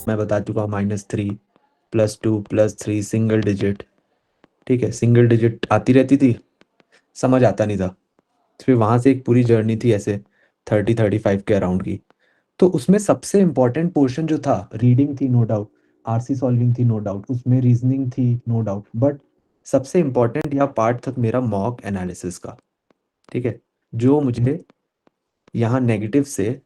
मैं बता चुका हूँ -3 +2 +3 सिंगल डिजिट। ठीक है, सिंगल डिजिट आती रहती थी, समझ आता नहीं था। फिर वहाँ से एक पूरी जर्नी थी ऐसे 30-35 के अराउंड की। तो उसमें सबसे इम्पोर्टेंट पोर्शन जो था, रीडिंग थी नो डाउट, आरसी सॉल्विंग थी नो डाउट, उसमें रीजनिंग थी नो डाउट, बट सबसे इम्पोर्टेंट यह पार्ट था मेरा मॉक एनालिसिस का। ठीक है, जो मुझे यहाँ नेगेटिव से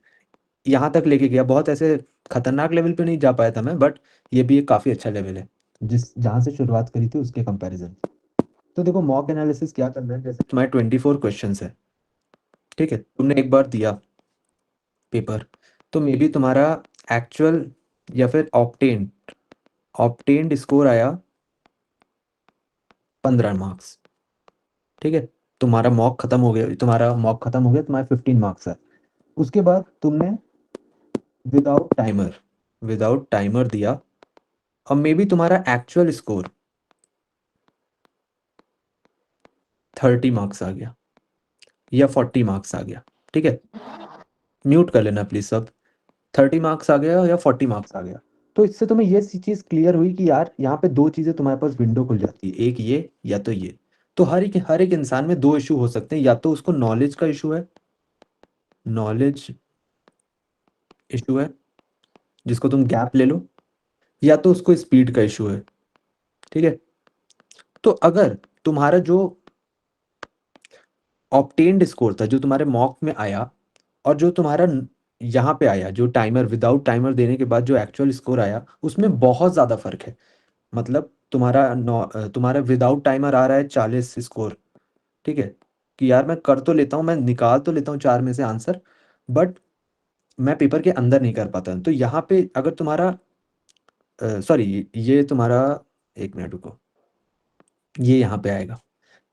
यहाँ तक लेके गया। बहुत ऐसे खतरनाक लेवल पे नहीं जा पाया था मैं, बट ये भी एक काफ़ी अच्छा लेवल है जिस जहाँ से शुरुआत करी थी उसके कंपैरिजन। तो देखो, मॉक एनालिसिस क्या करना है, जैसे तुम्हारे 24 क्वेश्चंस है। ठीक है, तुमने एक बार दिया पेपर, तो मे बी तुम्हारा एक्चुअल या फिर ऑप्टेन्ड स्कोर आया 15 मार्क्स। ठीक है, तुम्हारा मॉक खत्म हो गया, तुम्हारे 15 मार्क्स है। उसके बाद तुमने विदाउट टाइमर दिया, और मे बी तुम्हारा एक्चुअल स्कोर 30 मार्क्स आ गया या 40 मार्क्स आ गया। ठीक है, म्यूट कर लेना प्लीज सब। 30 मार्क्स आ गया या 40 मार्क्स आ गया, तो इससे तुम्हें ये सी चीज क्लियर हुई कि यार यहाँ पे दो चीजें तुम्हारे पास विंडो खुल जाती है, एक ये या तो ये। तो हर एक इंसान में दो इशू हो सकते हैं, या तो उसको नॉलेज का इशू है, नॉलेज इशू है जिसको तुम गैप ले लो, या तो उसको स्पीड का इशू है। ठीक है, तो अगर तुम्हारा जो ऑप्टेन्ड स्कोर था, जो तुम्हारे मॉक में आया, और जो तुम्हारा यहाँ पे आया, जो टाइमर विदाउट टाइमर देने के बाद जो एक्चुअल स्कोर आया, उसमें बहुत ज़्यादा फर्क है। मतलब तुम्हारा विदाउट टाइमर आ रहा है 40 स्कोर। ठीक है, कि यार मैं कर तो लेता हूँ, मैं निकाल तो लेता हूँ चार में से आंसर, बट मैं पेपर के अंदर नहीं कर पाता। तो यहाँ पे अगर तुम्हारा सॉरी, ये तुम्हारा, एक मिनट रुको, ये यहाँ पे आएगा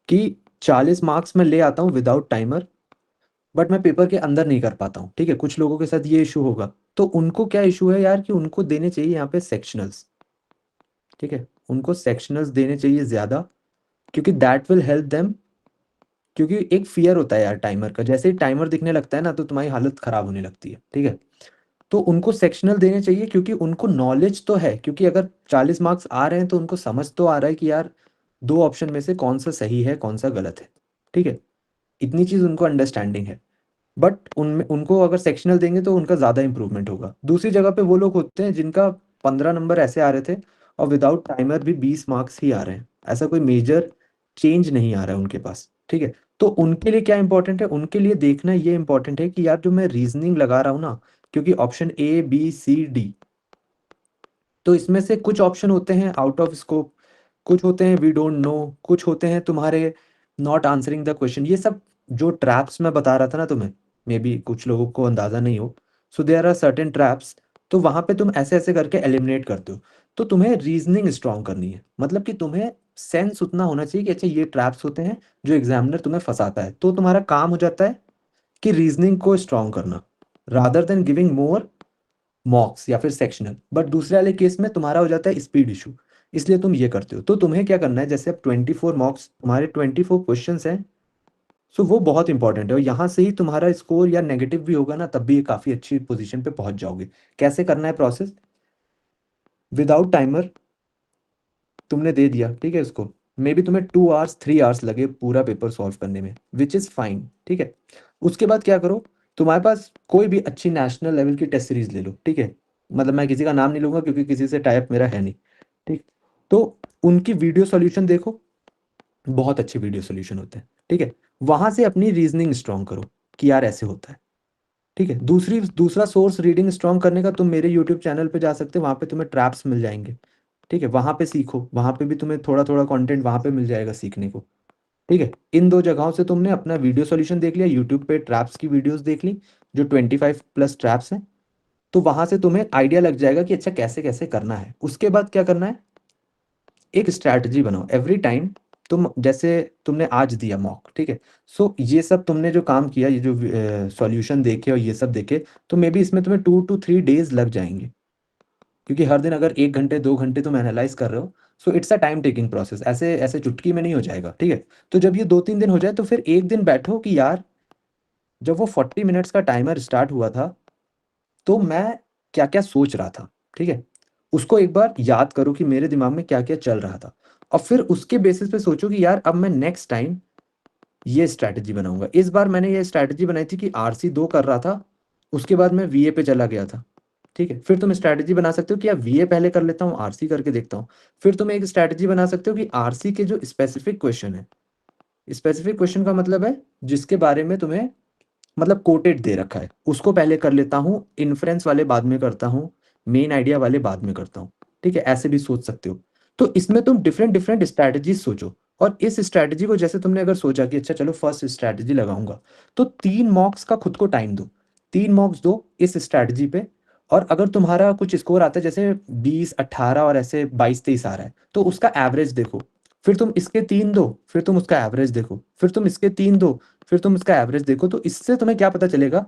कि 40 मार्क्स मैं ले आता हूँ विदाउट टाइमर, बट मैं पेपर के अंदर नहीं कर पाता हूँ। ठीक है, कुछ लोगों के साथ ये इशू होगा। तो उनको क्या इशू है यार, कि उनको देने चाहिए यहाँ पे सेक्शनल्स। ठीक है, उनको सेक्शनल्स देने चाहिए ज़्यादा, क्योंकि दैट विल हेल्प देम। क्योंकि एक फियर होता है यार टाइमर का, जैसे ही टाइमर दिखने लगता है ना, तो तुम्हारी हालत खराब होने लगती है। ठीक है, तो उनको सेक्शनल देने चाहिए, क्योंकि उनको नॉलेज तो है, क्योंकि अगर 40 मार्क्स आ रहे हैं तो उनको समझ तो आ रहा है कि यार दो ऑप्शन में से कौन सा सही है कौन सा गलत है। ठीक है, इतनी चीज़ उनको अंडरस्टैंडिंग है। बट उनमें उनको अगर सेक्शनल देंगे तो उनका ज़्यादा इंप्रूवमेंट होगा। दूसरी जगह पे वो लोग होते हैं जिनका 15 नंबर ऐसे आ रहे थे, और विदाउट टाइमर भी 20 मार्क्स ही आ रहे हैं, ऐसा कोई मेजर चेंज नहीं आ रहा है उनके पास। ठीक है, तो उनके लिए क्या इंपॉर्टेंट है, उनके लिए देखना ये इंपॉर्टेंट है कि यार जो मैं रीजनिंग लगा रहा हूँ ना, क्योंकि option A B C D, तो इसमें से कुछ ऑप्शन होते हैं आउट ऑफ स्कोप, कुछ होते हैं वी डोंट नो, कुछ होते हैं तुम्हारे नॉट आंसरिंग द क्वेश्चन। ये सब जो ट्रैप्स मैं बता रहा था ना तुम्हें, मे बी कुछ लोगों को अंदाजा नहीं हो, so there are certain traps. तो वहां पे तुम ऐसे ऐसे करके एलिमिनेट करते हो। तो तुम्हें रीजनिंग स्ट्रांग करनी है, मतलब कि तुम्हें सेंस उतना होना चाहिए कि अच्छा ये ट्रैप्स होते हैं जो एग्जामिनर तुम्हें फंसाता है। तो तुम्हारा काम हो जाता है कि रीजनिंग को स्ट्रांग करना, रादर देन गिविंग मोर मॉक्स या फिर सेक्शनल। बट दूसरे वाले केस में तुम्हारा हो जाता है स्पीड इशू, इसलिए तुम ये करते हो। तो तुम्हें क्या करना है, जैसे अब 24 मॉक्स, तुम्हारे 24 क्वेश्चंस हैं, सो वो बहुत इंपॉर्टेंट है, और यहाँ से ही तुम्हारा स्कोर या नेगेटिव भी होगा ना, तब भी ये काफ़ी अच्छी पोजीशन पे पहुंच जाओगे। कैसे करना है प्रोसेस, विदाउट टाइमर तुमने दे दिया, ठीक है, इसको मे बी तुम्हें 2 आवर्स 3 आवर्स लगे पूरा पेपर सॉल्व करने में, विच इज़ फाइन। ठीक है, उसके बाद क्या करो, तुम्हारे पास कोई भी अच्छी नेशनल लेवल की टेस्ट सीरीज ले लो। ठीक है, मतलब मैं किसी का नाम नहीं लूंगा क्योंकि किसी से टाइप मेरा है नहीं। ठीक, तो उनकी वीडियो सॉल्यूशन देखो, बहुत अच्छे वीडियो सॉल्यूशन होते हैं। ठीक है, वहां से अपनी रीजनिंग स्ट्रॉन्ग करो कि यार ऐसे होता है। ठीक है, दूसरा सोर्स रीडिंग स्ट्रॉन्ग करने का, तुम मेरे यूट्यूब चैनल पे जा सकते हो, वहां पे तुम्हें ट्रैप्स मिल जाएंगे। ठीक है, वहां पे सीखो, वहां पे भी तुम्हें थोड़ा थोड़ा कंटेंट वहां पे मिल जाएगा सीखने को। ठीक है, इन दो जगहों से तुमने अपना वीडियो सॉल्यूशन देख लिया, यूट्यूब पे ट्रैप्स की वीडियोस देख ली, जो 25+ ट्रैप्स हैं। तो वहां से तुम्हें आइडिया लग जाएगा कि अच्छा कैसे कैसे करना है। उसके बाद क्या करना है, एक स्ट्रैटेजी बनाओ एवरी टाइम। तुम जैसे तुमने आज दिया मॉक, ठीक है, सो ये सब तुमने जो काम किया, ये जो सॉल्यूशन देखे और ये सब देखे, तो मे बी इसमें तुम्हें 2 to 3 डेज लग जाएंगे, क्योंकि हर दिन अगर 1 घंटे 2 घंटे तुम एनालाइज कर रहे हो, so it's a time taking process, ऐसे ऐसे चुटकी में नहीं हो जाएगा। ठीक है, तो जब ये 2-3 दिन हो जाए, तो फिर एक दिन बैठो कि यार जब वो 40 मिनट्स का टाइमर स्टार्ट हुआ था, तो मैं क्या क्या सोच रहा था। ठीक है, उसको एक बार याद करो कि मेरे दिमाग में क्या क्या चल रहा था, और फिर उसके बेसिस पे सोचो कि यार अब मैं नेक्स्ट टाइम ये स्ट्रैटेजी बनाऊंगा। इस बार मैंने ये स्ट्रैटेजी बनाई थी कि RC2 कर रहा था, उसके बाद मैं VA पे चला गया था। ठीक है, फिर तुम स्ट्रैटेजी बना सकते हो कि यार VA पहले कर लेता हूँ, RC करके देखता हूँ। फिर तुम एक स्ट्रैटेजी बना सकते हो कि RC के जो स्पेसिफिक क्वेश्चन है, स्पेसिफिक क्वेश्चन का मतलब है जिसके बारे में तुम्हें मतलब कोटेड दे रखा है, उसको पहले कर लेता हूँ, इन्फ्रेंस वाले बाद में करता हूँ, मेन आइडिया वाले बाद में करता हूँ। ठीक है, ऐसे भी सोच सकते हो। तो इसमें तुम डिफरेंट डिफरेंट स्ट्रैटेजीज सोचो, और इस स्ट्रैटेजी को जैसे तुमने अगर सोचा कि अच्छा चलो फर्स्ट स्ट्रैटेजी लगाऊंगा, तो 3 मॉक्स का खुद को टाइम दो, 3 मॉक्स दो इस स्ट्रैटेजी पे। और अगर तुम्हारा कुछ स्कोर आता है जैसे 20, 18 और ऐसे 22, 23 आ रहा है, तो उसका एवरेज देखो, फिर तुम इसके 3 दो, फिर तुम उसका एवरेज देखो, फिर तुम इसके 3 दो, फिर तुम इसका एवरेज देखो। तो इससे तुम्हें क्या पता चलेगा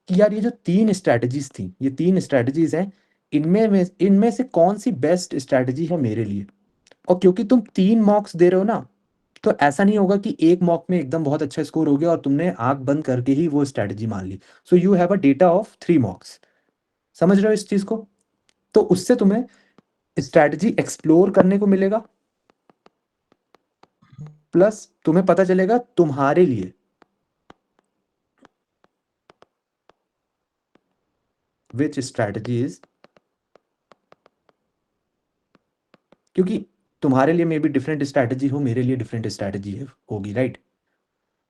कि यार ये जो 3 स्ट्रैटेजीज थी, ये 3 स्ट्रैटेजीज हैं, इनमें से कौन सी बेस्ट स्ट्रैटेजी है मेरे लिए। और क्योंकि तुम 3 मॉक्स दे रहे हो ना, तो ऐसा नहीं होगा कि एक मॉक में एकदम बहुत अच्छा स्कोर हो गया और तुमने आंख बंद करके ही वो स्ट्रैटेजी मान ली। So you have a data of 3 mocks. समझ रहे हो इस चीज को? तो उससे तुम्हें स्ट्रैटेजी एक्सप्लोर करने को मिलेगा, प्लस तुम्हें पता चलेगा तुम्हारे लिए विच स्ट्रैटेजी इज, क्योंकि तुम्हारे लिए मे बी डिफरेंट स्ट्रैटेजी हो, मेरे लिए डिफरेंट स्ट्रैटेजी है होगी, राइट?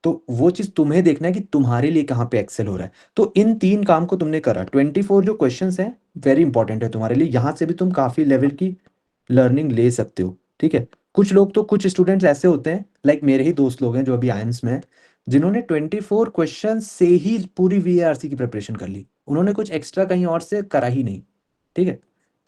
तो वो चीज तुम्हें देखना है कि तुम्हारे लिए कहाँ पे एक्सेल हो रहा है। तो इन 3 काम को तुमने करा, 24 जो क्वेश्चंस हैं वेरी इंपॉर्टेंट है तुम्हारे लिए, यहाँ से भी तुम काफी लेवल की लर्निंग ले सकते हो। ठीक है, कुछ लोग तो कुछ स्टूडेंट्स ऐसे होते हैं, लाइक मेरे ही दोस्त लोग हैं जो अभी आईएम्स में हैं, जिन्होंने 24 क्वेश्चन से ही पूरी VARC की प्रिपरेशन कर ली, उन्होंने कुछ एक्स्ट्रा कहीं और से करा ही नहीं। ठीक है,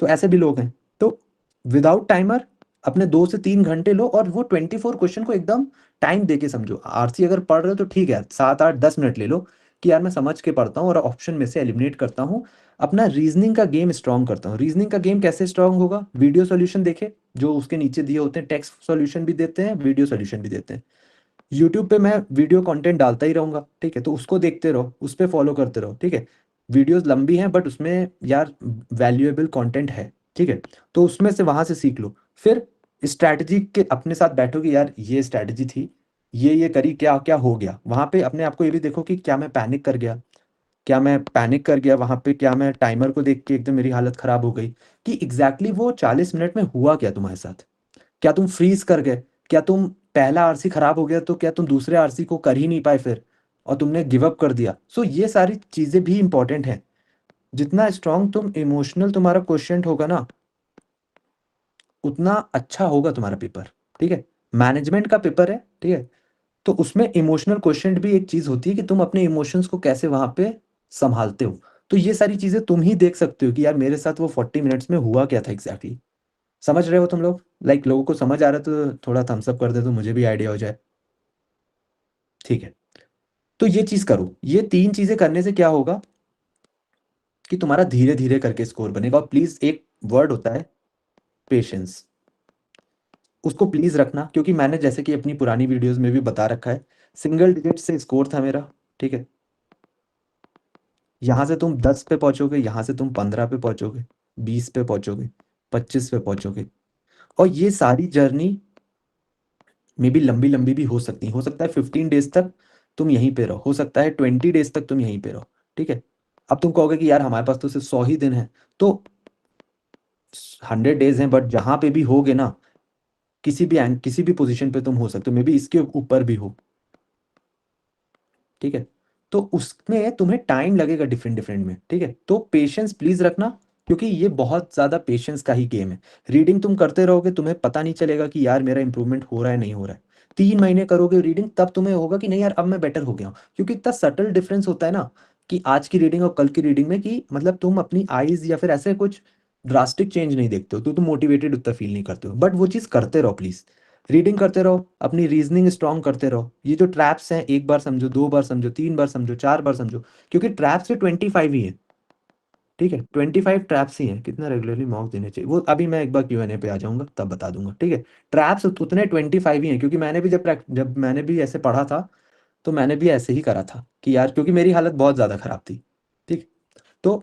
तो ऐसे भी लोग हैं। तो विदाउट टाइमर अपने 2 से 3 घंटे लो, और वो 24 क्वेश्चन को एकदम टाइम दे के समझो। RC अगर पढ़ रहे हो तो ठीक है, 7, 8, 10 मिनट ले लो कि यार मैं समझ के पढ़ता हूँ और ऑप्शन में से एलिमिनेट करता हूँ, अपना रीजनिंग का गेम स्ट्रांग करता हूँ। रीजनिंग का गेम कैसे स्ट्रांग होगा? वीडियो सॉल्यूशन देखे, जो उसके नीचे दिए होते हैं, टेक्स्ट सॉल्यूशन भी देते हैं, वीडियो सॉल्यूशन भी देते हैं। यूट्यूब पे मैं वीडियो कंटेंट डालता ही रहूंगा, ठीक है, तो उसको देखते रहो, उस पर फॉलो करते रहो। ठीक है, वीडियोस लंबी हैं बट उसमें यार वैल्यूएबल कंटेंट है। ठीक है, तो उसमें से वहां से सीख लो। फिर स्ट्रैटेजी के अपने साथ बैठो कि यार ये स्ट्रैटेजी थी, ये करी, क्या क्या हो गया वहां पे, अपने आप को ये भी देखो कि क्या मैं पैनिक कर गया, क्या मैं पैनिक कर गया वहां पे, क्या मैं टाइमर को देख के एकदम मेरी हालत खराब हो गई, कि एग्जैक्टली वो 40 मिनट में हुआ क्या तुम्हारे साथ। क्या तुम फ्रीज कर गए? क्या तुम पहला RC खराब हो गया तो क्या तुम दूसरे RC को कर ही नहीं पाए फिर, और तुमने गिव अप कर दिया? सो ये सारी चीजें भी इंपॉर्टेंट हैं। जितना स्ट्रांग तुम इमोशनल तुम्हारा क्वेश्चन होगा ना, उतना अच्छा होगा तुम्हारा पेपर। ठीक है, मैनेजमेंट का पेपर है, ठीक है, तो उसमें इमोशनल क्वेश्चन भी एक चीज होती है कि तुम अपने इमोशंस को कैसे वहां पे संभालते हो। तो ये सारी चीजें तुम ही देख सकते हो कि यार मेरे साथ वो 40 मिनट्स में हुआ क्या था एग्जैक्टली। समझ रहे हो तुम लोग? लाइक लोगों को समझ आ रहा है तो थोड़ा थम्स अप कर दे तो मुझे भी आइडिया हो जाए। ठीक है, तो ये चीज करो, ये 3 चीजें करने से क्या होगा कि तुम्हारा धीरे धीरे करके स्कोर बनेगा। और प्लीज एक वर्ड होता है पेशेंस, उसको प्लीज रखना, क्योंकि मैंने जैसे कि अपनी पुरानी वीडियोस में भी बता रखा है, सिंगल डिजिट से स्कोर था मेरा। ठीक है, यहाँ से तुम 10 पे पहुंचोगे, यहाँ से तुम 15 पे पहुंचोगे, 20 पे पहुंचोगे, 25 पे पहुंचोगे। और ये सारी जर्नी में भी लंबी लंबी भी हो सकती है, हो सकता है 15 डेज तक तुम यहीं पे रहो, हो सकता है 20 डेज तक तुम यहीं पे रहो। ठीक है, अब तुम कहोगे कि यार हमारे पास तो सिर्फ 100 ही दिन है, तो 100 डेज हैं, बट जहां पे भी होगे ना, किसी भी पोजीशन पे तुम हो सकते हो, मे बी इसके ऊपर भी हो। ठीक है, तो उसमें तुम्हें टाइम लगेगा डिफरेंट डिफरेंट में। ठीक है, तो पेशेंस प्लीज रखना, क्योंकि ये बहुत ज्यादा पेशेंस का ही गेम है। रीडिंग तुम करते रहोगे, तुम्हें पता नहीं चलेगा कि यार मेरा इंप्रूवमेंट हो रहा है नहीं हो रहा है। 3 महीने करोगे रीडिंग, तब तुम्हें होगा कि नहीं यार अब मैं बेटर हो गया हूँ, क्योंकि इतना सटल डिफरेंस होता है ना कि आज की रीडिंग और कल की रीडिंग में, कि मतलब तुम अपनी आईज या फिर ऐसे कुछ ड्रास्टिक चेंज नहीं देखते हो, तो तुम मोटिवेटेड उतना फील नहीं करते हो। बट वो चीज़ करते रहो प्लीज, रीडिंग करते रहो, अपनी रीजनिंग स्ट्रांग करते रहो। ये जो ट्रैप्स हैं, एक बार समझो, 2 बार समझो, 3 बार समझो, 4 बार समझो, क्योंकि ट्रैप्स से 25 ही है। ठीक है, 25 ट्रैप्स ही हैं। कितना रेगुलरली मॉक देने चाहिए वो अभी मैं एक बार Q&A पे आ जाऊंगा तब बता दूंगा। ठीक है, ट्रैप्स उतने 25 ही हैं, क्योंकि मैंने भी जब मैंने भी ऐसे पढ़ा था, तो मैंने भी ऐसे ही करा था कि यार, क्योंकि मेरी हालत बहुत ज़्यादा खराब थी। ठीक, तो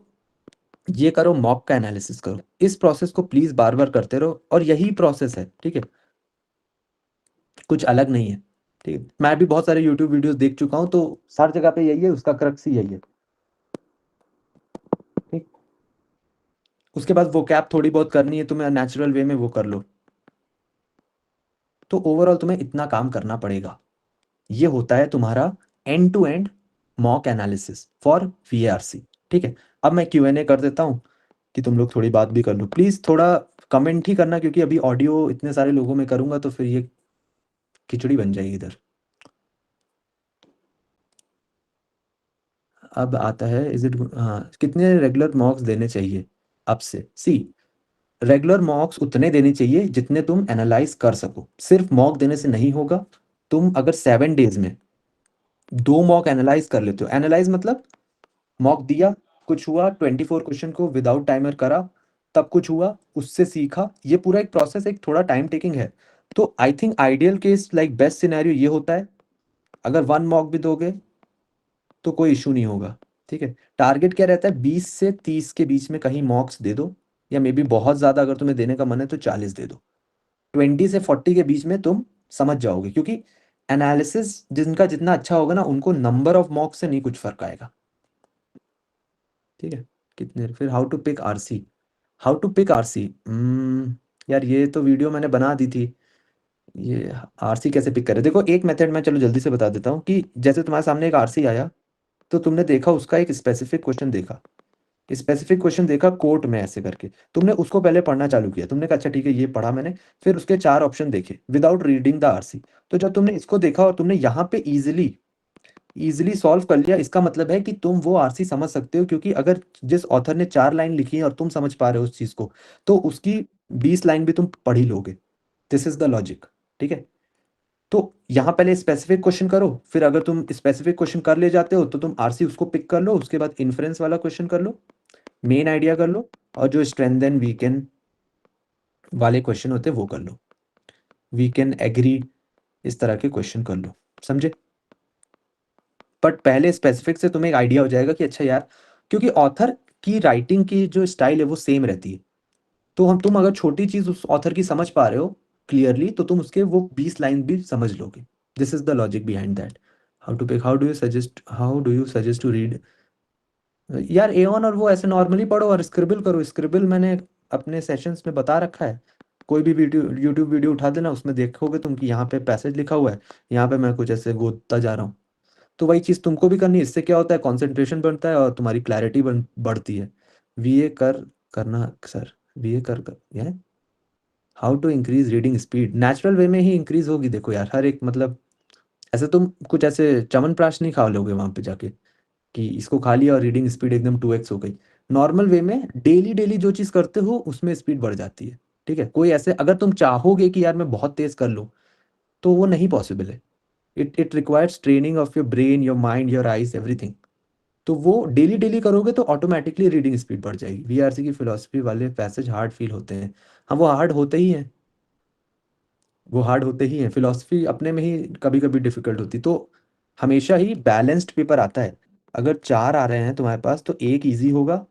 ये करो, मॉक का एनालिसिस करो। इस प्रोसेस को प्लीज़ बार-बार करते रहो और यही प्रोसेस है, ठीक है? कुछ अलग नहीं है, ठीक है? मैं भी बहुत सारे यूट्यूब वीडियोज़ देख चुका हूँ, तो हर जगह पे यही है, उसका क्रक्स ही यही है, ठीक? उसके बाद वोकैब थोड़ी बहुत करनी है तुम्हें नेचुरल वे में, वो कर लो। तो ओवरऑल तुम्हें इतना काम करना पड़ेगा। ये होता है तुम्हारा end to end mock analysis for VARC, ठीक है? अब मैं क्यूएनए कर देता हूँ कि तुम लोग थोड़ी बात भी कर लो। प्लीज़ थोड़ा कमेंट ही करना, क्योंकि अभी ऑडियो इतने सारे लोगों में करूँगा तो फिर ये खिचड़ी बन जाएगी इधर। अब आता है इज़ इट हाँ, कितने रेगुलर मॉक्स देने चाहिए अब से? सी, रेगुलर मॉक्स उतने देने चाहिए जितने तुम एनालाइज़ कर सको। सिर्फ मॉक देने से नहीं होगा। तुम अगर 7 डेज़ में 2 मॉक एनालाइज़ कर लेते हो, एनालाइज़ मतलब मॉक दिया, कुछ हुआ, 24 क्वेश्चन को विदाउट टाइमर करा, तब कुछ हुआ, उससे सीखा। ये पूरा एक प्रोसेस एक थोड़ा टाइम टेकिंग है। तो I think ideal case like best scenario ये होता है, अगर 1 मॉक भी दोगे तो कोई इश्यू नहीं होगा, ठीक है? टारगेट क्या रहता है? 20 से 30 के बीच में कहीं मॉक्स दे दो, या मे बी बहुत ज़्यादा अगर तुम्हें देने का मन है तो 40 दे दो। 20 से 40 के बीच में तुम समझ जाओगे, क्योंकि एनालिसिस जिनका जितना अच्छा होगा ना, उनको नंबर ऑफ मॉक्स से नहीं कुछ फ़र्क आएगा, ठीक है? कितने फिर how to pick RC? How to pick RC? यार ये तो वीडियो मैंने बना दी थी। ये आरसी कैसे पिक करें? देखो एक मेथड मैं चलो जल्दी से बता देता हूँ कि जैसे तुम्हारे सामने एक आरसी आया, तो तुमने देखा उसका एक स्पेसिफिक क्वेश्चन देखा। स्पेसिफिक क्वेश्चन देखा कोर्ट में ऐसे करके। तुमने उसको पहले पढ़ना चालू किया। तुमने कहा अच्छा ठीक है ये पढ़ा मैंने, फिर उसके 4 ऑप्शन देखे विदाउट रीडिंग द आरसी। तो जब तुमने इसको देखा और तुमने यहाँ पे ईज़िली सॉल्व कर लिया, इसका मतलब है कि तुम वो आरसी समझ सकते हो, क्योंकि अगर जिस ऑथर ने 4 लाइन लिखी है और तुम समझ पा रहे हो उस चीज़ को, तो उसकी 20 लाइन भी तुम पढ़ ही लोगे। दिस इज़ द लॉजिक, ठीक है? तो यहाँ पहले स्पेसिफिक क्वेश्चन करो, फिर अगर तुम स्पेसिफिक क्वेश्चन कर ले जाते हो तो तुम आरसी उसको पिक कर लो, उसके बाद इन्फ्रेंस वाला क्वेश्चन कर लो, मेन आइडिया कर लो, और जो स्ट्रेंथ वीकेंड वाले क्वेश्चन होते हैं वो कर लो। वीकेंड एग्री, इस तरह के क्वेश्चन कर लो, समझे? बट पहले स्पेसिफिक से तुम्हें एक आइडिया हो जाएगा कि अच्छा यार, क्योंकि ऑथर की राइटिंग की जो स्टाइल है वो सेम रहती है। तो हम तुम अगर छोटी चीज उस ऑथर की समझ पा रहे हो क्लियरली, तो तुम उसके वो 20 लाइन भी समझ लोगे। This is the logic behind that. How to pick, how do you suggest to read? यार एवन और वो ऐसे नॉर्मली पढ़ो और स्क्रिबल करो। स्क्रिबल मैंने अपने सेशंस में बता रखा है। कोई भी वीडियो यूट्यूब वीडियो उठा देना, उसमें देखोगे तुम कि यहाँ पे पैसेज लिखा हुआ है, यहाँ पे मैं कुछ ऐसे गोदता जा रहा हूँ। तो वही चीज़ तुमको भी करनी है। इससे क्या होता है, कंसंट्रेशन बढ़ता है और तुम्हारी क्लैरिटी बढ़ती है। वीए करना सर, वीए कर ये how to increase reading speed? Natural way में ही इंक्रीज होगी। देखो यार, हर एक मतलब ऐसे तुम कुछ ऐसे च्यवनप्राश नहीं खा लोगे वहां पे जाके कि इसको खा लिया और रीडिंग स्पीड एकदम 2x हो गई। नॉर्मल वे में डेली डेली जो चीज़ करते हो उसमें स्पीड बढ़ जाती है, ठीक है? कोई ऐसे अगर तुम चाहोगे कि यार मैं बहुत तेज कर लूँ, तो वो नहीं पॉसिबल है। It requires training of your brain, your mind, your eyes, everything. तो वो डेली डेली करोगे तो ऑटोमेटिकली रीडिंग स्पीड बढ़ जाएगी। वीआरसी की फिलोसफी वाले पैसेज हार्ड फील होते हैं। हाँ, वो हार्ड होते ही हैं, वो हार्ड होते ही हैं। फिलोसफी अपने में ही कभी कभी डिफिकल्ट होती, तो हमेशा ही बैलेंस्ड पेपर आता है। अगर 4 आ रहे हैं तुम्हारे पास तो एक इजी होगा,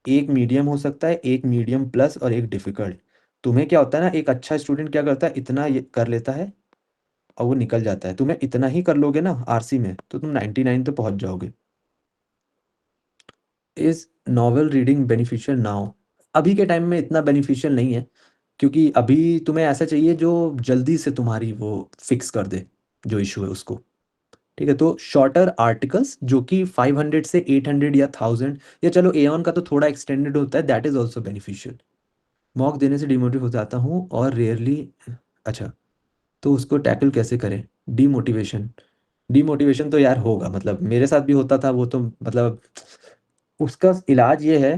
एक मीडियम हो सकता है, एक मीडियम प्लस और एक डिफिकल्ट। तुम्हें क्या होता है ना, एक अच्छा स्टूडेंट क्या करता है, इतना ये कर लेता है और वो निकल जाता है। तुम्हें इतना ही कर लोगे ना आरसी में तो तुम 99 पे पहुंच जाओगे। Is novel reading beneficial now? अभी के टाइम में इतना बेनिफिशियल नहीं है, क्योंकि अभी तुम्हें ऐसा चाहिए जो जल्दी से तुम्हारी वो फिक्स कर दे जो इशू है उसको, ठीक है? तो शॉर्टर आर्टिकल्स जो कि 500 से 800 या 1000, या चलो एवन का तो थोड़ा एक्सटेंडेड होता है, that is also beneficial. Mock देने से डिमोटिव हो जाता हूँ और रेयरली। अच्छा, तो उसको टैकल कैसे करें? डीमोटिवेशन? डीमोटिवेशन तो यार होगा, मतलब मेरे साथ भी होता था वो, तो मतलब उसका इलाज ये है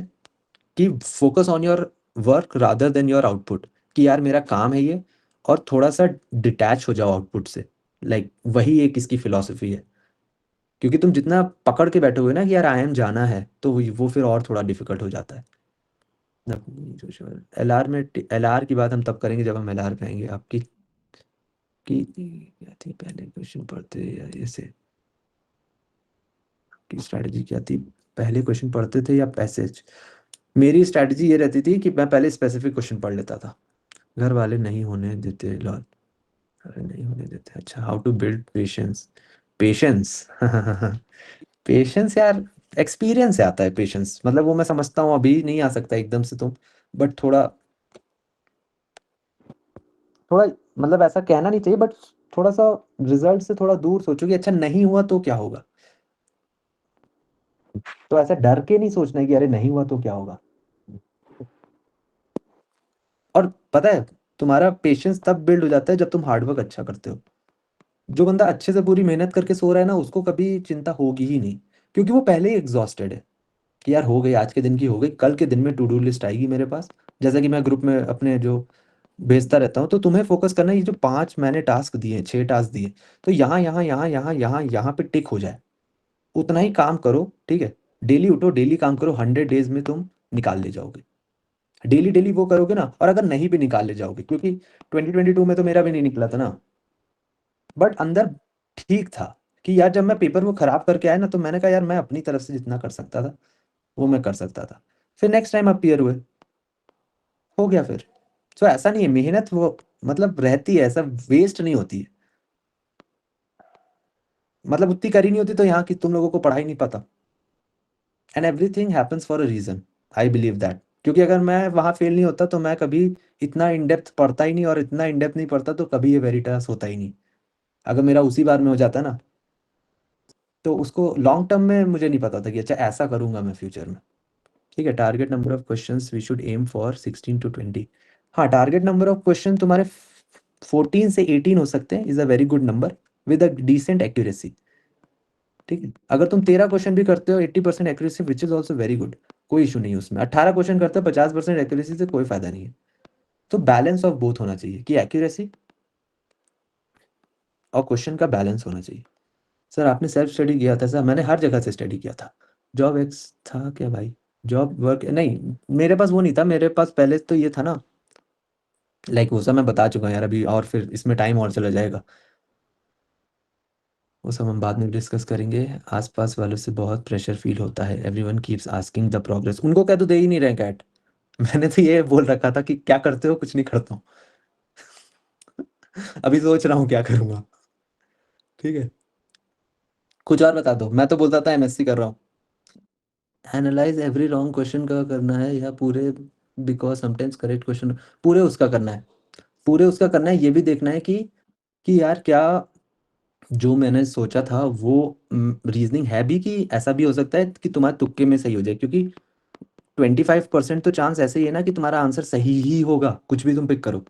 कि focus on your work rather than your output. कि यार मेरा काम है ये, और थोड़ा सा डिटैच हो जाओ आउटपुट से। लाइक वही एक इसकी फिलॉसफी है। क्योंकि तुम जितना पकड़ के बैठोगे ना कि यार आई एम जाना है, तो वो फिर और थोड़ा डिफिकल्ट हो जाता है। एलआर में, एलआर की बात हम तब करेंगे जब हम एलआर पे आएंगे। आपकी क्या थी पहले क्वेश्चन पढ़ते या ऐसे की स्ट्रैटेजी क्या थी? पहले क्वेश्चन पढ़ते थे या पैसेज? मेरी स्ट्रैटेजी ये रहती थी कि मैं पहले स्पेसिफिक क्वेश्चन पढ़ लेता था। घर वाले नहीं होने देते लॉल, अरे नहीं होने देते। अच्छा, how to build patience. Patience patience यार, एक्सपीरियंस से आता है पेशेंस। मतलब वो मैं समझता हूँ अभी नहीं आ सकता एकदम से तुम, बट थोड़ा थोड़ा मतलब ऐसा कहना नहीं चाहिए, बट थोड़ा सा रिजल्ट से थोड़ा दूर सोचो कि अच्छा नहीं हुआ तो क्या होगा। तो ऐसा डर के नहीं सोचना है कि अरे नहीं हुआ तो क्या होगा। और पता है, तुम्हारा पेशेंस तब बिल्ड हो जाता है जब तुम हार्डवर्क अच्छा करते हो। जो बंदा अच्छे से पूरी मेहनत करके सो रहा है ना, उसको कभी चिंता होगी ही नहीं, क्योंकि वो पहले ही एग्जॉस्टेड है कि यार हो गई, आज के दिन की हो गई, कल के दिन में टू डू लिस्ट आएगी मेरे पास। जैसा कि मैं ग्रुप में अपने जो भेजता रहता हूँ, तो तुम्हें फोकस करना है ये जो 5 मैंने टास्क दिए, 6 टास्क दिए, तो यहाँ यहाँ यहाँ यहाँ यहाँ यहाँ पे टिक हो जाए, उतना ही काम करो, ठीक है। डेली उठो, डेली काम करो, 100 डेज में तुम निकाल ले जाओगे। डेली डेली वो करोगे ना, और अगर नहीं भी निकाल ले जाओगे, क्योंकि 2022 में तो मेरा भी नहीं निकला था ना, बट अंदर ठीक था कि यार जब मैं पेपर वो खराब करके आया ना, तो मैंने कहा यार मैं अपनी तरफ से जितना कर सकता था वो मैं कर सकता था। फिर नेक्स्ट टाइम अपीयर हुए, हो गया फिर। तो ऐसा नहीं है, मेहनत वो मतलब रहती है, ऐसा वेस्ट नहीं होती है। मतलब उतनी करी नहीं होती तो यहाँ की तुम लोगों को पढ़ा ही नहीं पाता। And everything happens for a reason, I believe that. क्योंकि अगर मैं वहाँ फेल नहीं होता तो मैं कभी इतना इन डेप्थ पढ़ता ही नहीं, और इतना इन डेप्थ नहीं पढ़ता तो कभी ये वेरिटास होता ही नहीं। अगर मेरा उसी बार में हो जाता ना, तो उसको लॉन्ग टर्म में मुझे नहीं पता था कि अच्छा ऐसा करूंगा मैं फ्यूचर में। ठीक है, target number of questions we should aim for 16 to 20। हाँ, टारगेट नंबर ऑफ क्वेश्चन तुम्हारे 14 से 18 हो सकते हैं, is a very good number with a decent accuracy. ठीक है, अगर तुम 13 क्वेश्चन भी करते हो 80% accuracy, which is also very good, कोई इशू नहीं है उसमें। 18 क्वेश्चन करते हो 50% एक्यूरेसी से कोई फायदा नहीं है। तो बैलेंस ऑफ बोथ होना चाहिए, कि एक्यूरेसी और क्वेश्चन का बैलेंस होना चाहिए। सर आपने सेल्फ स्टडी किया था? सर मैंने हर जगह से स्टडी किया था। जॉब एक्स था क्या भाई? जॉब वर्क नहीं, मेरे पास वो नहीं था। मेरे पास पहले तो ये था ना, लाइक वो सब मैं बता चुका हूँ यार अभी, और फिर इसमें टाइम और चला जाएगा। वो सब हम बाद में डिस्कस करेंगे। आसपास वालों से बहुत प्रेशर फील होता है, everyone keeps asking the progress. उनको कह तो दे ही नहीं रहे कैट। मैंने तो ये बोल रखा था कि क्या करते हो, कुछ नहीं करता हूँ। अभी सोच रहा हूँ क्या करूँगा। ठीक है, कुछ और बता दो। मैं तो बोलता था एमएससी कर रहा हूँ। एनालाइज एवरी रॉन्ग क्वेश्चन का करना है या पूरे? बिकॉज समटाइम्स करेक्ट क्वेश्चन, पूरे उसका करना है। पूरे उसका करना है, ये भी देखना है कि यार क्या जो मैंने सोचा था वो रीजनिंग है भी, कि ऐसा भी हो सकता है कि तुम्हारे तुक्के में सही हो जाए। क्योंकि 25% तो चांस ऐसे ही है ना कि तुम्हारा आंसर सही ही होगा, कुछ भी तुम पिक करो।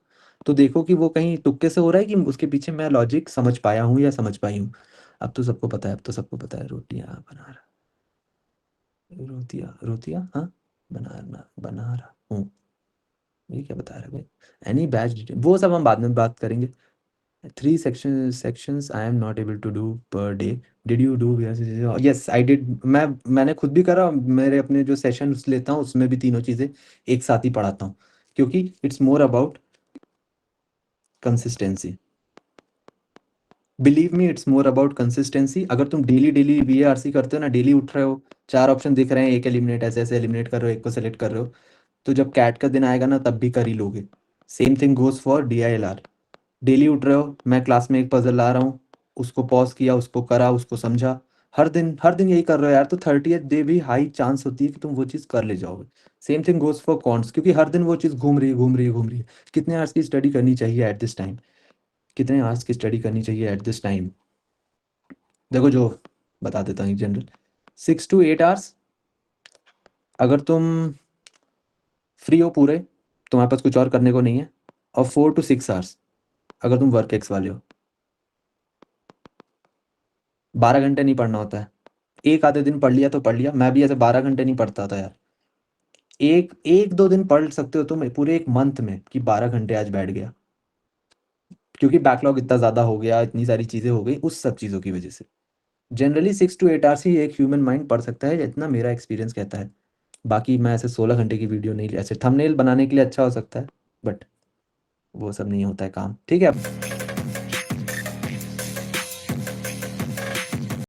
तो देखो कि वो कहीं तुक्के से हो रहा है कि उसके पीछे मैं लॉजिक समझ पाया हूँ या समझ पाई हूँ। अब तो सबको पता है, अब तो सबको पता है, रोटियां बना रहा, रोटियां रोटियां, हाँ, बना रहा हूँ। ये क्या बता रहा है भाई? एनी बैच, वो सब हम बाद में बात करेंगे। 3 sections I am not able to do per day. Did you do? Yes, I did। मैंने खुद भी करा। मेरे अपने जो सेशंस लेता हूँ उसमें भी तीनों चीज़ें एक साथ ही पढ़ाता हूँ, क्योंकि it's more about consistency. Believe me, it's more about consistency. अगर तुम डेली डेली VARC करते हो ना, डेली उठ रहे हो, 4 ऑप्शन दिख रहे हैं, एक एलिमिनेट, ऐसे ऐसे एलिमिनेट कर रहे हो, एक को सेलेक्ट कर रहे हो, तो जब कैट का दिन आएगा ना तब भी कर ही लोगे। Same thing goes for DILR। Daily उठ रहे हो, मैं क्लास में एक पजल ला रहा हूँ, उसको पॉज किया, उसको करा, उसको समझा, हर दिन यही कर रहे हो यार, तो 30th डे भी हाई चांस होती है कि तुम वो चीज़ कर ले जाओगे। Same thing goes for counts, क्योंकि हर दिन वो चीज़ घूम रही है घूम रही है घूम रही है। कितने आवर्स की स्टडी करनी चाहिए एट दिस टाइम? कितने आवर्स की स्टडी करनी चाहिए एट दिस टाइम? देखो, जो बता देता हूँ जनरल, 6 to 8 आवर्स अगर तुम फ्री हो पूरे, तुम्हारे पास कुछ और करने को नहीं है, और 4 to 6 आवर्स अगर तुम वर्क एक्स वाले हो। 12 घंटे नहीं पढ़ना होता है। एक आधे दिन पढ़ लिया तो पढ़ लिया, मैं भी ऐसे 12 घंटे नहीं पढ़ता था यार। एक एक दो दिन पढ़ सकते हो तुम पूरे एक मंथ में, कि 12 घंटे आज बैठ गया, क्योंकि बैकलॉग इतना ज्यादा हो गया, इतनी सारी चीजें हो गई उस सब चीजों की वजह से। जनरली 6 to 8 आवर्स ही एक ह्यूमन माइंड पढ़ सकता है, इतना मेरा एक्सपीरियंस कहता है। बाकी मैं ऐसे 16 घंटे की वीडियो नहीं, ऐसे थंबनेल बनाने के लिए अच्छा हो सकता है, बट वो सब नहीं होता है काम। ठीक है।